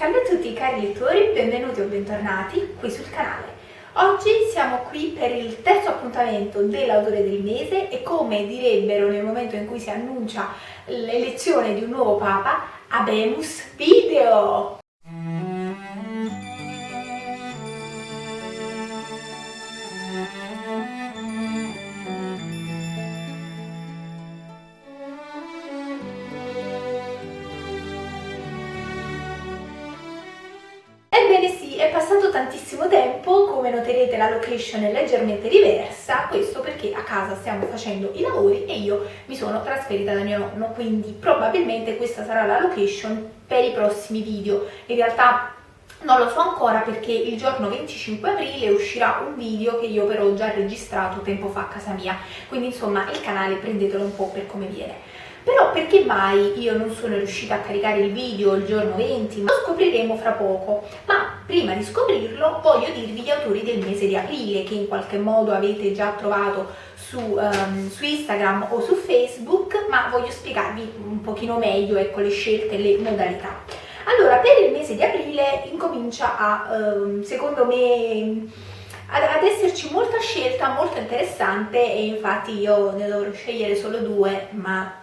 Salve a tutti cari lettori, benvenuti o bentornati qui sul canale. Oggi siamo qui per il terzo appuntamento dell'autore del mese e, come direbbero nel momento in cui si annuncia l'elezione di un nuovo papa, habemus video! Ebbene sì, è passato tantissimo tempo, come noterete la location è leggermente diversa, questo perché a casa stiamo facendo i lavori e io mi sono trasferita da mio nonno, quindi probabilmente questa sarà la location per i prossimi video. In realtà non lo so ancora perché il giorno 25 aprile uscirà un video che io però ho già registrato tempo fa a casa mia, quindi insomma il canale prendetelo un po' per come viene. Però perché mai io non sono riuscita a caricare il video il giorno 20? Ma lo scopriremo fra poco. Ma prima di scoprirlo voglio dirvi gli autori del mese di aprile, che in qualche modo avete già trovato su Instagram o su Facebook, ma voglio spiegarvi un pochino meglio, ecco, le scelte e le modalità. Allora, per il mese di aprile incomincia secondo me, ad esserci molta scelta molto interessante, e infatti io ne dovrò scegliere solo due, ma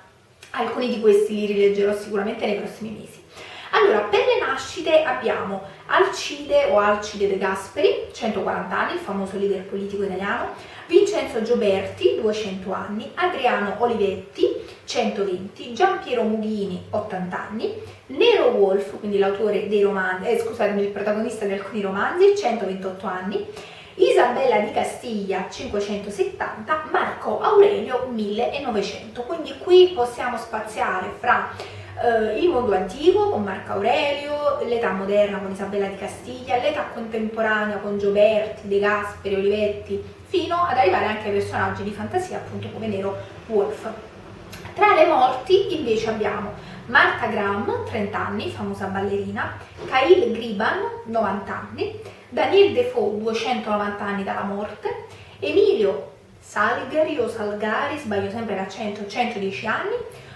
alcuni di questi li rileggerò sicuramente nei prossimi mesi. Allora, per le nascite abbiamo Alcide o Alcide De Gasperi, 140 anni, il famoso leader politico italiano, Vincenzo Gioberti, 200 anni, Adriano Olivetti, 120, Giampiero Mughini, 80 anni, Nero Wolf, quindi l'autore dei romanzi, il protagonista di alcuni romanzi, 128 anni, Isabella di Castiglia 570, Marco Aurelio 1900. Quindi qui possiamo spaziare fra il mondo antico con Marco Aurelio, l'età moderna con Isabella di Castiglia, l'età contemporanea con Gioberti, De Gasperi, Olivetti, fino ad arrivare anche ai personaggi di fantasia appunto come Nero Wolf. Tra le morti invece abbiamo Martha Graham, 30 anni, famosa ballerina, Khalil Gibran, 90 anni, Daniel Defoe, 290 anni dalla morte, Emilio Salgari o Salgari, sbaglio sempre l'accento, 110 anni,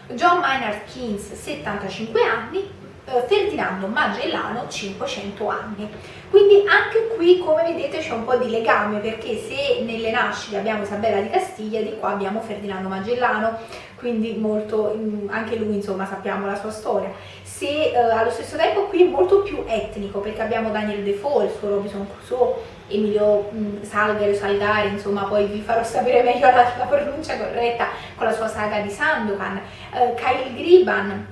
John Maynard Keynes, 75 anni, Ferdinando Magellano, 500 anni. Quindi anche qui, come vedete, c'è un po' di legame, perché se nelle nascite abbiamo Isabella di Castiglia, di qua abbiamo Ferdinando Magellano, quindi molto, anche lui insomma sappiamo la sua storia. Se allo stesso tempo qui è molto più etnico, perché abbiamo Daniel Defoe, il suo Robinson Crusoe, Emilio Salgari o Salgari, insomma poi vi farò sapere meglio la pronuncia corretta, con la sua saga di Sandokan, Khalil Gibran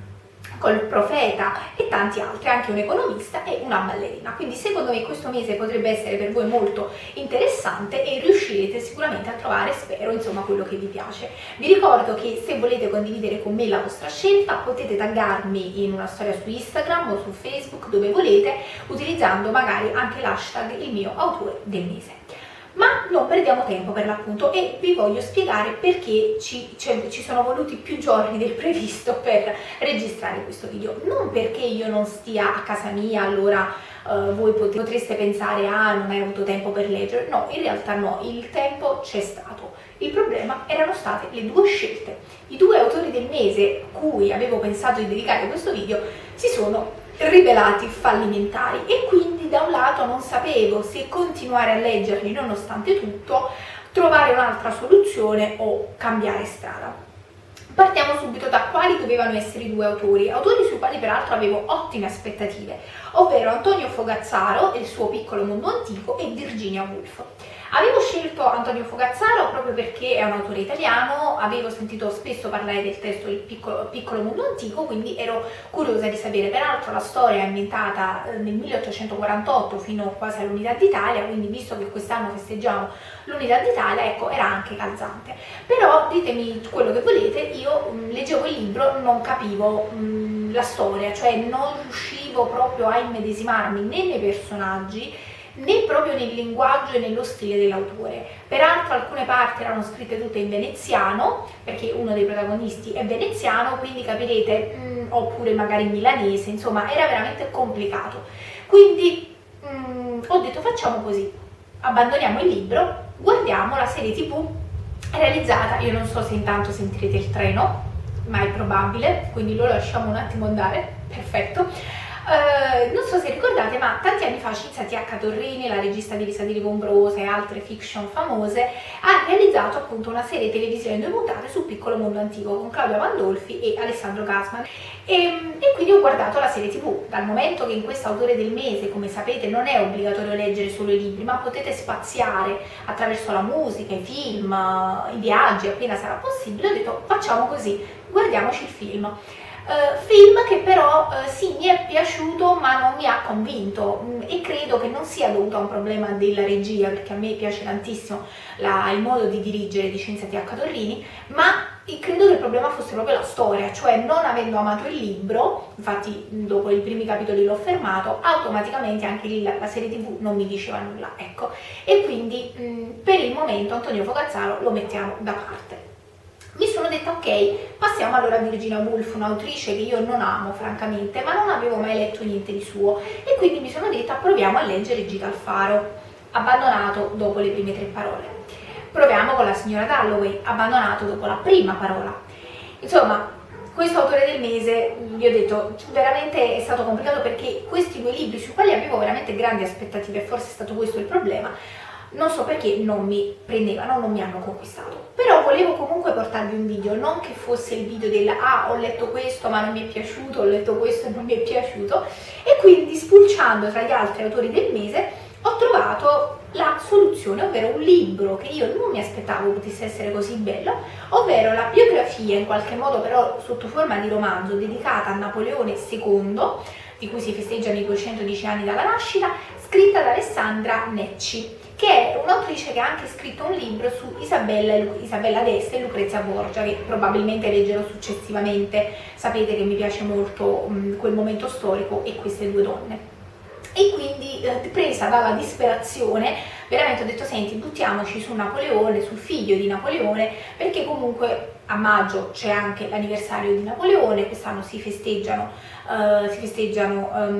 col Profeta e tanti altri, anche un economista e una ballerina. Quindi secondo me questo mese potrebbe essere per voi molto interessante e riuscirete sicuramente a trovare, spero, insomma, quello che vi piace. Vi ricordo che se volete condividere con me la vostra scelta potete taggarmi in una storia su Instagram o su Facebook, dove volete, utilizzando magari anche l'hashtag il mio autore del mese. Ma non perdiamo tempo per l'appunto e vi voglio spiegare perché ci sono voluti più giorni del previsto per registrare questo video. Non perché io non stia a casa mia, allora voi potreste pensare ah, non hai avuto tempo per leggere. No, in realtà no, il tempo c'è stato. Il problema erano state le due scelte. I due autori del mese cui avevo pensato di dedicare questo video si sono rivelati fallimentari e quindi da un lato non sapevo se continuare a leggerli nonostante tutto, trovare un'altra soluzione o cambiare strada. Partiamo subito da quali dovevano essere i due autori sui quali peraltro avevo ottime aspettative, ovvero Antonio Fogazzaro e il suo Piccolo Mondo Antico e Virginia Woolf. Avevo scelto Antonio Fogazzaro proprio perché è un autore italiano, avevo sentito spesso parlare del testo Il Piccolo Mondo Antico, quindi ero curiosa di sapere. Peraltro la storia è ambientata nel 1848 fino quasi all'Unità d'Italia, quindi visto che quest'anno festeggiamo l'Unità d'Italia, ecco, era anche calzante. Però ditemi quello che volete, io leggevo il libro, non capivo la storia, cioè non riuscivo proprio a immedesimarmi né nei personaggi, né proprio nel linguaggio e nello stile dell'autore. Peraltro alcune parti erano scritte tutte in veneziano, perché uno dei protagonisti è veneziano, quindi capirete, oppure magari in milanese, insomma era veramente complicato. Quindi ho detto facciamo così, abbandoniamo il libro, guardiamo la serie TV realizzata, io non so se intanto sentirete il treno, ma è probabile, quindi lo lasciamo un attimo andare, perfetto, Non so se ricordate, ma tanti anni fa Cinzia T.H. Torrini, la regista di Lisa di Rivombrosa e altre fiction famose, ha realizzato appunto una serie televisiva in 2 puntate su Piccolo Mondo Antico con Claudia Pandolfi e Alessandro Gasman, e quindi ho guardato la serie TV. Dal momento che in questo autore del mese, come sapete, non è obbligatorio leggere solo i libri, ma potete spaziare attraverso la musica, i film, i viaggi appena sarà possibile, ho detto facciamo così, guardiamoci il film. Film che però sì, mi è piaciuto ma non mi ha convinto, e credo che non sia dovuto a un problema della regia, perché a me piace tantissimo il modo di dirigere di Cinzia T.H. Torrini, ma credo che il problema fosse proprio la storia, cioè non avendo amato il libro, infatti dopo i primi capitoli l'ho fermato, automaticamente anche la serie TV non mi diceva nulla, ecco, e quindi per il momento Antonio Fogazzaro lo mettiamo da parte. Mi sono detta ok, passiamo allora a Virginia Woolf, un'autrice che io non amo francamente, ma non avevo mai letto niente di suo, e quindi mi sono detta proviamo a leggere Gita al faro, abbandonato dopo le prime 3 parole. Proviamo con La signora Dalloway, abbandonato dopo la prima parola. Insomma, questo autore del mese, vi ho detto, veramente è stato complicato perché questi 2 libri sui quali avevo veramente grandi aspettative, forse è stato questo il problema, non so perché non mi prendevano, non mi hanno conquistato. Però volevo comunque portarvi un video, non che fosse il video del ho letto questo ma non mi è piaciuto, ho letto questo e non mi è piaciuto, e quindi spulciando tra gli altri autori del mese ho trovato la soluzione, ovvero un libro che io non mi aspettavo potesse essere così bello, ovvero la biografia, in qualche modo però sotto forma di romanzo, dedicata a Napoleone II, di cui si festeggiano i 210 anni dalla nascita, scritta da Alessandra Necci, che è un'autrice che ha anche scritto un libro su Isabella d'Este e Lucrezia Borgia, che probabilmente leggerò successivamente. Sapete che mi piace molto quel momento storico e queste 2 donne. E quindi presa dalla disperazione veramente ho detto senti, buttiamoci su Napoleone, sul figlio di Napoleone, perché comunque a maggio c'è anche l'anniversario di Napoleone, quest'anno si festeggiano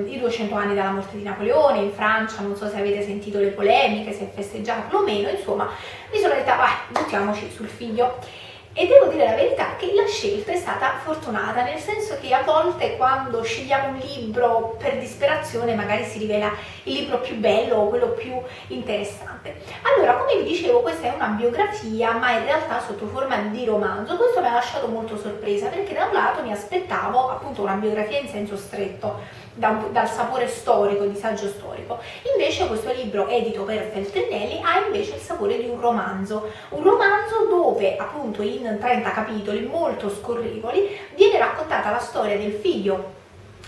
i 200 anni dalla morte di Napoleone in Francia, non so se avete sentito le polemiche, se è festeggiato o meno, insomma mi sono detta vai, buttiamoci sul figlio. E devo dire la verità che la scelta è stata fortunata, nel senso che a volte quando scegliamo un libro per disperazione magari si rivela il libro più bello o quello più interessante. Allora, come vi dicevo, questa è una biografia ma in realtà sotto forma di romanzo. Questo mi ha lasciato molto sorpresa perché da un lato mi aspettavo appunto una biografia in senso stretto, dal sapore storico, di saggio storico. Invece questo libro edito per Feltrinelli ha invece il sapore di un romanzo dove appunto in 30 capitoli molto scorrevoli viene raccontata la storia del figlio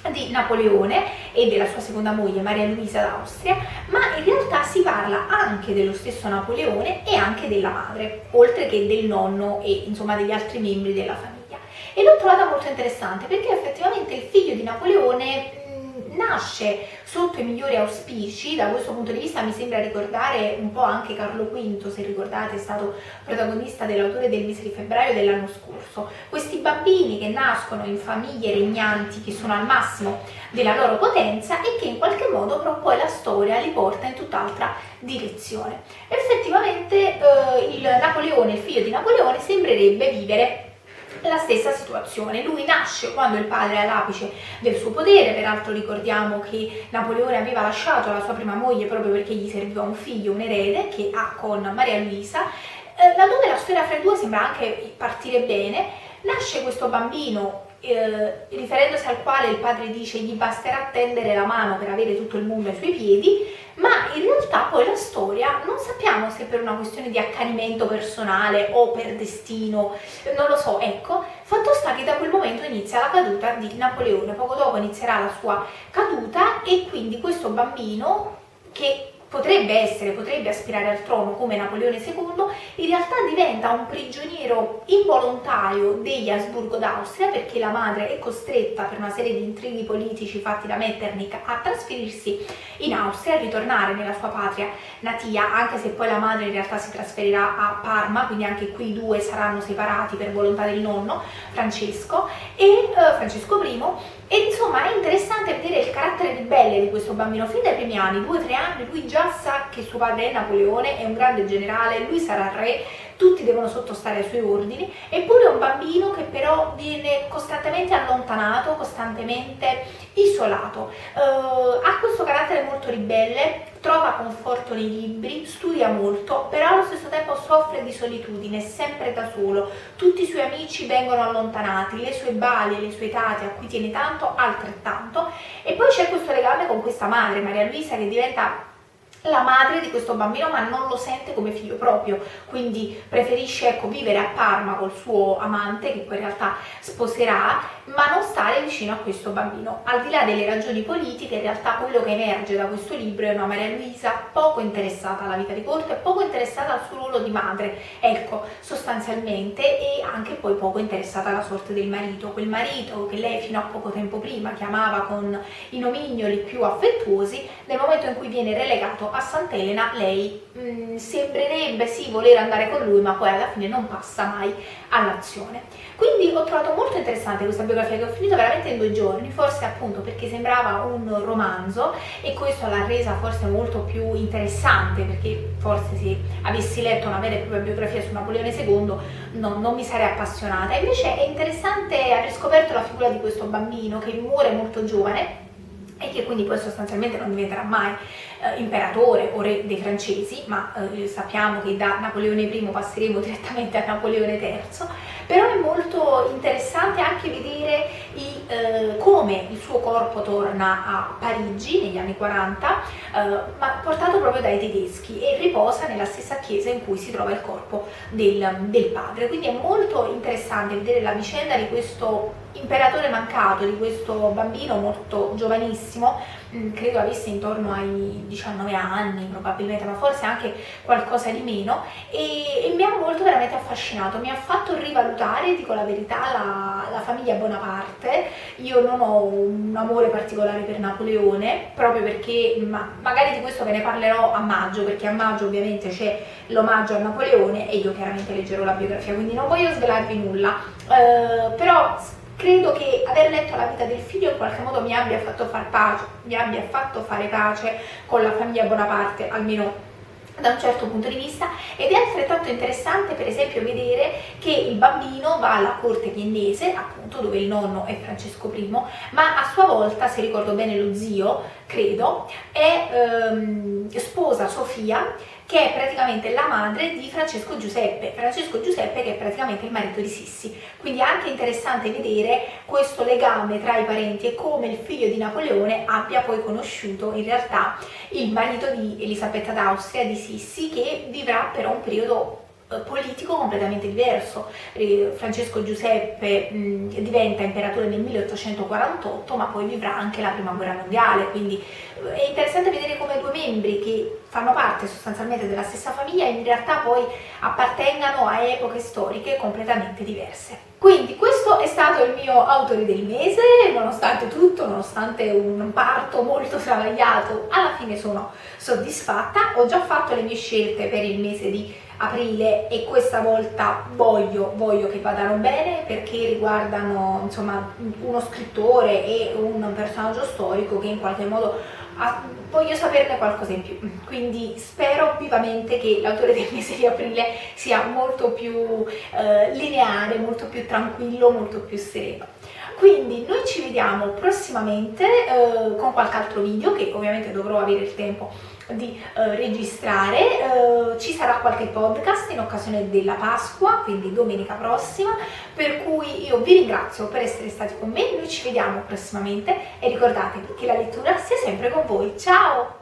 di Napoleone e della sua seconda moglie Maria Luisa d'Austria, ma in realtà si parla anche dello stesso Napoleone e anche della madre, oltre che del nonno e insomma degli altri membri della famiglia. E l'ho trovata molto interessante perché effettivamente il figlio di Napoleone nasce sotto i migliori auspici. Da questo punto di vista mi sembra ricordare un po' anche Carlo V, se ricordate è stato protagonista dell'autore del mese di febbraio dell'anno scorso. Questi bambini che nascono in famiglie regnanti che sono al massimo della loro potenza e che in qualche modo però poi la storia li porta in tutt'altra direzione. Effettivamente il figlio di Napoleone sembrerebbe vivere la stessa situazione. Lui nasce quando il padre è all'apice del suo potere, peraltro ricordiamo che Napoleone aveva lasciato la sua prima moglie proprio perché gli serviva un figlio, un erede, che ha con Maria Luisa, laddove la storia fra i 2 sembra anche partire bene. Nasce questo bambino riferendosi al quale il padre dice gli basterà tendere la mano per avere tutto il mondo ai suoi piedi, ma in realtà poi la storia non sappiamo se per una questione di accanimento personale o per destino, non lo so, ecco, fatto sta che da quel momento inizia la caduta di Napoleone, poco dopo inizierà la sua caduta e quindi questo bambino che potrebbe aspirare al trono come Napoleone II, in realtà diventa un prigioniero involontario degli Asburgo d'Austria perché la madre è costretta per una serie di intrighi politici fatti da Metternich a trasferirsi in Austria, a ritornare nella sua patria natia, anche se poi la madre in realtà si trasferirà a Parma, quindi anche qui i 2 saranno separati per volontà del nonno Francesco I, E insomma è interessante vedere il carattere ribelle di questo bambino fin dai primi anni, 2-3 anni, lui già sa che suo padre è Napoleone, è un grande generale, lui sarà re, tutti devono sottostare ai suoi ordini, eppure è un bambino che però viene costantemente allontanato, costantemente isolato. Ha questo carattere molto ribelle, trova conforto nei libri, studia molto, però allo stesso tempo soffre di solitudine, è sempre da solo, tutti i suoi amici vengono allontanati, le sue balie, le sue tate a cui tiene tanto, altrettanto, e poi c'è questo legame con questa madre, Maria Luisa, che diventa la madre di questo bambino, ma non lo sente come figlio proprio, quindi preferisce, ecco, vivere a Parma col suo amante, che poi in realtà sposerà, ma non stare vicino a questo bambino. Al di là delle ragioni politiche, in realtà quello che emerge da questo libro è una Maria Luisa poco interessata alla vita di corte, poco interessata al suo ruolo di madre, ecco, sostanzialmente, e anche poi poco interessata alla sorte del marito, quel marito che lei fino a poco tempo prima chiamava con i nomignoli più affettuosi. Nel momento in cui viene relegato a Sant'Elena, lei sembrerebbe sì voler andare con lui, ma poi alla fine non passa mai all'azione. Quindi ho trovato molto interessante questa biografia, che ho finito veramente in 2 giorni, forse appunto perché sembrava un romanzo, e questo l'ha resa forse molto più interessante, perché forse se avessi letto una vera e propria biografia su Napoleone II non mi sarei appassionata. Invece è interessante aver scoperto la figura di questo bambino che muore molto giovane e che quindi poi sostanzialmente non diventerà mai imperatore o re dei francesi, ma sappiamo che da Napoleone I passeremo direttamente a Napoleone III. Però è molto interessante anche vedere come il suo corpo torna a Parigi negli anni 40, ma portato proprio dai tedeschi, e riposa nella stessa chiesa in cui si trova il corpo del padre. Quindi è molto interessante vedere la vicenda di questo imperatore mancato, di questo bambino molto giovanissimo, credo avesse intorno ai 19 anni probabilmente, ma forse anche qualcosa di meno, e mi ha molto veramente affascinato, mi ha fatto rivalutare, dico la verità, la famiglia Bonaparte. Io non ho un amore particolare per Napoleone, proprio perché, magari di questo ve ne parlerò a maggio, perché a maggio ovviamente c'è l'omaggio a Napoleone e io chiaramente leggerò la biografia, quindi non voglio svelarvi nulla, però credo che aver letto la vita del figlio in qualche modo mi abbia fatto fare pace con la famiglia Bonaparte, almeno da un certo punto di vista. Ed è altrettanto interessante per esempio vedere che il bambino va alla corte viennese, appunto, dove il nonno è Francesco I, ma a sua volta, se ricordo bene lo zio, credo, sposa Sofia, che è praticamente la madre di Francesco Giuseppe che è praticamente il marito di Sissi. Quindi è anche interessante vedere questo legame tra i parenti e come il figlio di Napoleone abbia poi conosciuto in realtà il marito di Elisabetta d'Austria, di Sissi, che vivrà però un periodo politico completamente diverso. Francesco Giuseppe diventa imperatore nel 1848, ma poi vivrà anche la prima guerra mondiale, quindi è interessante vedere come 2 membri che fanno parte sostanzialmente della stessa famiglia in realtà poi appartengano a epoche storiche completamente diverse. Quindi questo è stato il mio autore del mese, nonostante tutto, nonostante un parto molto travagliato, alla fine sono soddisfatta. Ho già fatto le mie scelte per il mese di aprile e questa volta voglio che vadano bene, perché riguardano insomma uno scrittore e un personaggio storico che in qualche modo voglio saperne qualcosa in più, quindi spero vivamente che l'autore del mese di aprile sia molto più lineare, molto più tranquillo, molto più sereno. Quindi noi ci vediamo prossimamente con qualche altro video che ovviamente dovrò avere il tempo di registrare. Ci sarà qualche podcast in occasione della Pasqua, quindi domenica prossima, per cui io vi ringrazio per essere stati con me. Noi ci vediamo prossimamente e ricordatevi che la lettura sia sempre con voi. Ciao!